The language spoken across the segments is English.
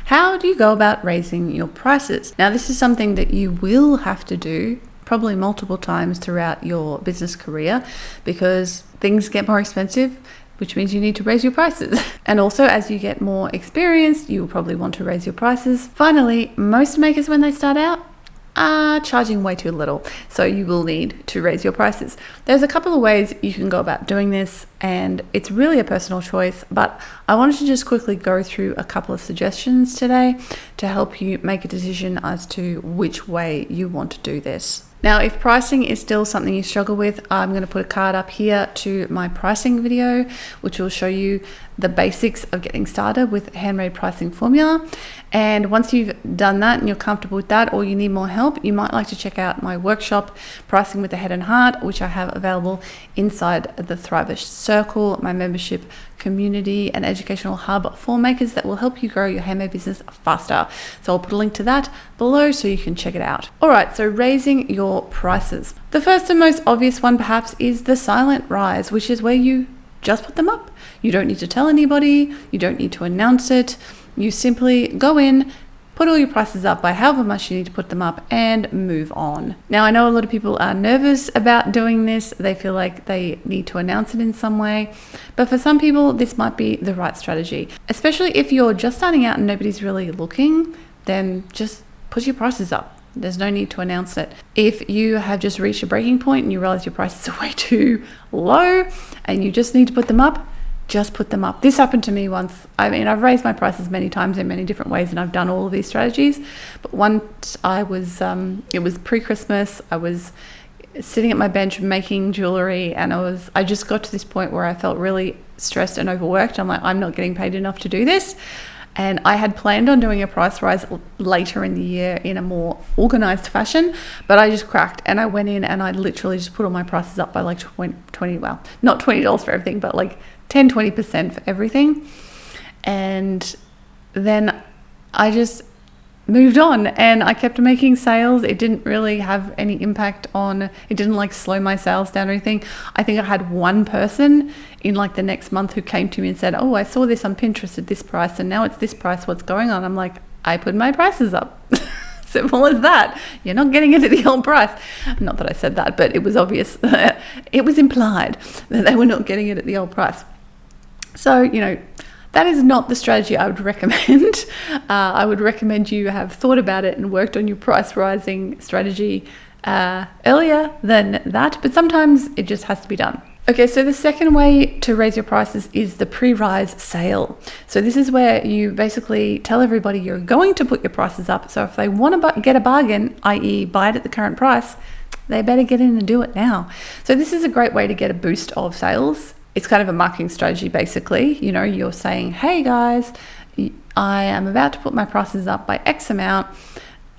How do you go about raising your prices? Now, this is something that you will have to do probably multiple times throughout your business career because things get more expensive, which means you need to raise your prices. And also, as you get more experienced, you will probably want to raise your prices. Finally, most makers, when they start out, are charging way too little. So you will need to raise your prices. There's a couple of ways you can go about doing this, and it's really a personal choice, but I wanted to just quickly go through a couple of suggestions today to help you make a decision as to which way you want to do this. Now, if pricing is still something you struggle with, I'm going to put a card up here to my pricing video, which will show you the basics of getting started with Handmade pricing formula. And once you've done that and you're comfortable with that, or you need more help, you might like to check out my workshop, Pricing with the Head and Heart, which I have available inside the Thrivish Circle, my membership community and educational hub for makers that will help you grow your handmade business faster. So I'll put a link to that below so you can check it out. All right, so raising your prices. The first and most obvious one perhaps is the silent rise, which is where you just put them up. You don't need to tell anybody, you don't need to announce it. You simply go in, put all your prices up by however much you need to put them up, and move on. Now, I know a lot of people are nervous about doing this. They feel like they need to announce it in some way. But for some people, this might be the right strategy. Especially if you're just starting out and nobody's really looking, then just put your prices up. There's no need to announce it. If you have just reached a breaking point and you realize your prices are way too low and you just need to put them up, just put them up. This happened to me once. I mean, I've raised my prices many times in many different ways, and I've done all of these strategies. But once I was, it was pre-Christmas. I was sitting at my bench making jewelry, and I just got to this point where I felt really stressed and overworked. I'm like, I'm not getting paid enough to do this. And I had planned on doing a price rise later in the year in a more organized fashion, but I just cracked and I went in and I literally just put all my prices up by like 20, well, not $20 for everything, but like 10-20% for everything. And then I just moved on and I kept making sales. It didn't really have any impact on, it didn't like slow my sales down or anything. I think I had one person in like the next month who came to me and said, oh, I saw this on Pinterest at this price and now it's this price, what's going on? I'm like, I put my prices up. Simple as that. You're not getting it at the old price. Not that I said that, but it was obvious. It was implied that they were not getting it at the old price. So, you know, that is not the strategy I would recommend. I would recommend you have thought about it and worked on your price rising strategy earlier than that, but sometimes it just has to be done. Okay, so the second way to raise your prices is the pre-rise sale. So this is where you basically tell everybody you're going to put your prices up. So if they want to get a bargain, i.e. buy it at the current price, they better get in and do it now. So this is a great way to get a boost of sales. It's kind of a marketing strategy, basically. You know, you're saying, hey guys, I am about to put my prices up by X amount.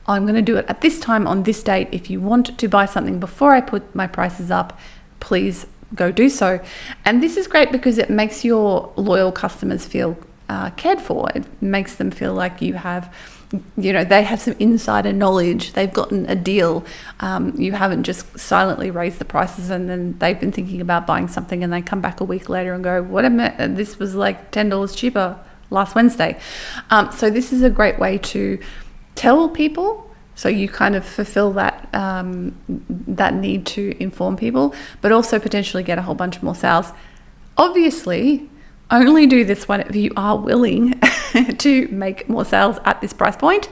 I'm going to do it at this time on this date. If you want to buy something before I put my prices up, please go do so. And this is great because it makes your loyal customers feel cared for. It makes them feel like you have, you know, they have some insider knowledge. They've gotten a deal. You haven't just silently raised the prices and then they've been thinking about buying something and they come back a week later and go, what am I, this was like $10 cheaper last Wednesday. So this is a great way to tell people. So you kind of fulfill that that need to inform people, but also potentially get a whole bunch more sales. Obviously, only do this one if you are willing to make more sales at this price point,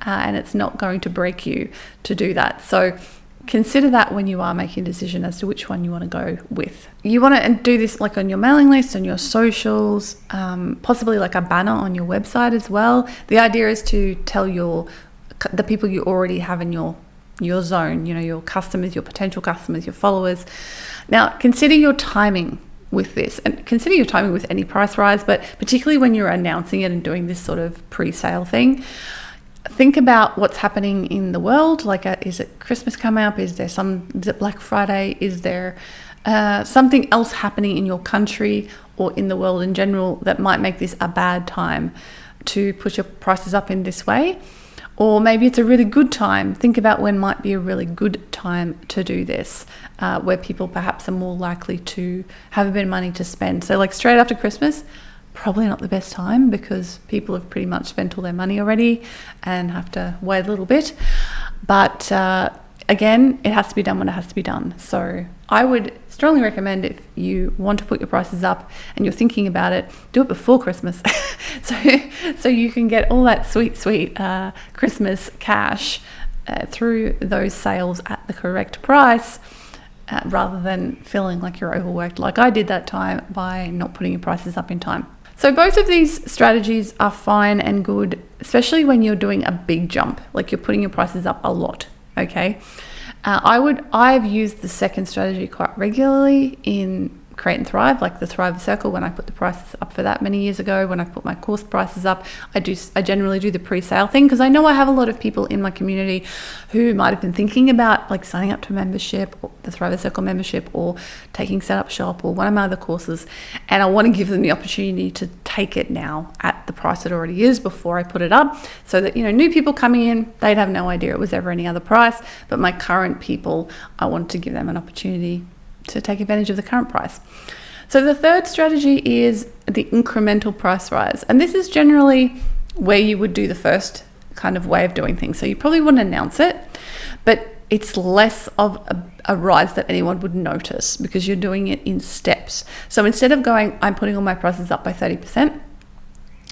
and it's not going to break you to do that. So consider that when you are making a decision as to which one you want to go with. You want to do this like on your mailing list, on your socials, possibly like a banner on your website as well. The idea is to tell the people you already have in your zone, you know, your customers, your potential customers, your followers. Now, consider your timing with this, and consider your timing with any price rise, but particularly when you're announcing it and doing this sort of pre-sale thing. Think about what's happening in the world. Like, is it Christmas coming up? Is it Black Friday? Is there something else happening in your country or in the world in general that might make this a bad time to push your prices up in this way? Or maybe it's a really good time. Think about when might be a really good time to do this, where people perhaps are more likely to have a bit of money to spend. So like straight after Christmas, probably not the best time because people have pretty much spent all their money already and have to wait a little bit. But again, it has to be done when it has to be done. So I would strongly recommend, if you want to put your prices up and you're thinking about it, do it before Christmas. so you can get all that sweet Christmas cash through those sales at the correct price, rather than feeling like you're overworked like I did that time by not putting your prices up in time. So both of these strategies are fine and good, especially when you're doing a big jump, like you're putting your prices up a lot, okay? I've used the second strategy quite regularly in Create and Thrive, like the Thrive Circle, when I put the prices up for that many years ago. When I put my course prices up, I generally do the pre-sale thing, because I know I have a lot of people in my community who might have been thinking about like signing up to a membership, or the Thrive Circle membership, or taking Setup Shop or one of my other courses, and I want to give them the opportunity to take it now at the price it already is before I put it up, so that, you know, new people coming in, they'd have no idea it was ever any other price, but my current people, I want to give them an opportunity to take advantage of the current price. So the third strategy is the incremental price rise. And this is generally where you would do the first kind of way of doing things. So you probably wouldn't announce it, but it's less of a rise that anyone would notice, because you're doing it in steps. So instead of going, I'm putting all my prices up by 30%,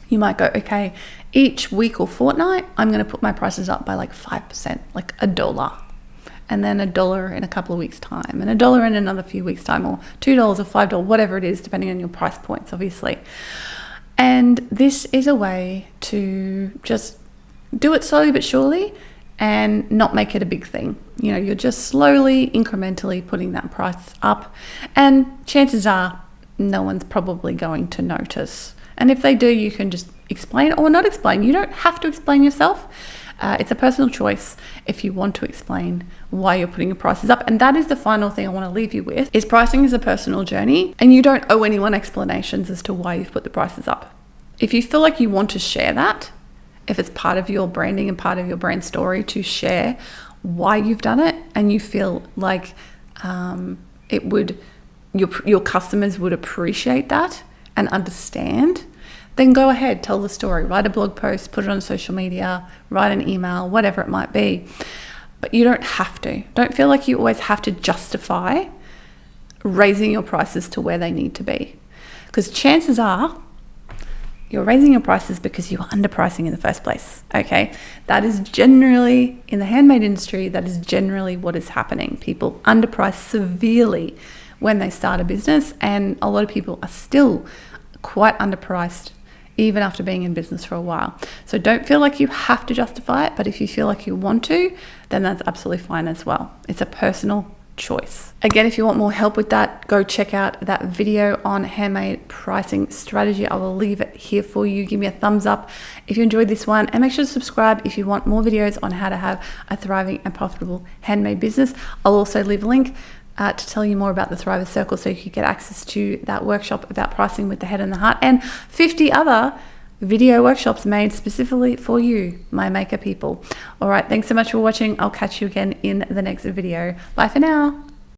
you might go, okay, each week or fortnight, I'm going to put my prices up by like 5%, like $1. And then $1 in a couple of weeks' time, and $1 in another few weeks' time, or $2 or $5, whatever it is, depending on your price points, obviously. And this is a way to just do it slowly but surely and not make it a big thing. You know, you're just slowly, incrementally putting that price up, and chances are no one's probably going to notice. And if they do, you can just explain or not explain. You don't have to explain yourself. It's a personal choice if you want to explain why you're putting your prices up. And that is the final thing I want to leave you with, is pricing is a personal journey, and you don't owe anyone explanations as to why you've put the prices up. If you feel like you want to share that, if it's part of your branding and part of your brand story to share why you've done it, and you feel like your customers would appreciate that and understand, then go ahead, tell the story, write a blog post, put it on social media, write an email, whatever it might be. But you don't have to. Don't feel like you always have to justify raising your prices to where they need to be. Because chances are you're raising your prices because you were underpricing in the first place, okay? That is generally, in the handmade industry, that is generally what is happening. People underprice severely when they start a business, and a lot of people are still quite underpriced even after being in business for a while. So don't feel like you have to justify it, but if you feel like you want to, then that's absolutely fine as well. It's a personal choice. Again, if you want more help with that, go check out that video on handmade pricing strategy. I will leave it here for you. Give me a thumbs up if you enjoyed this one, and make sure to subscribe if you want more videos on how to have a thriving and profitable handmade business. I'll also leave a link to tell you more about the Thrive Circle, so you can get access to that workshop about pricing with the head and the heart, and 50 other video workshops made specifically for you, my maker people. All right, thanks so much for watching. I'll catch you again in the next video. Bye for now.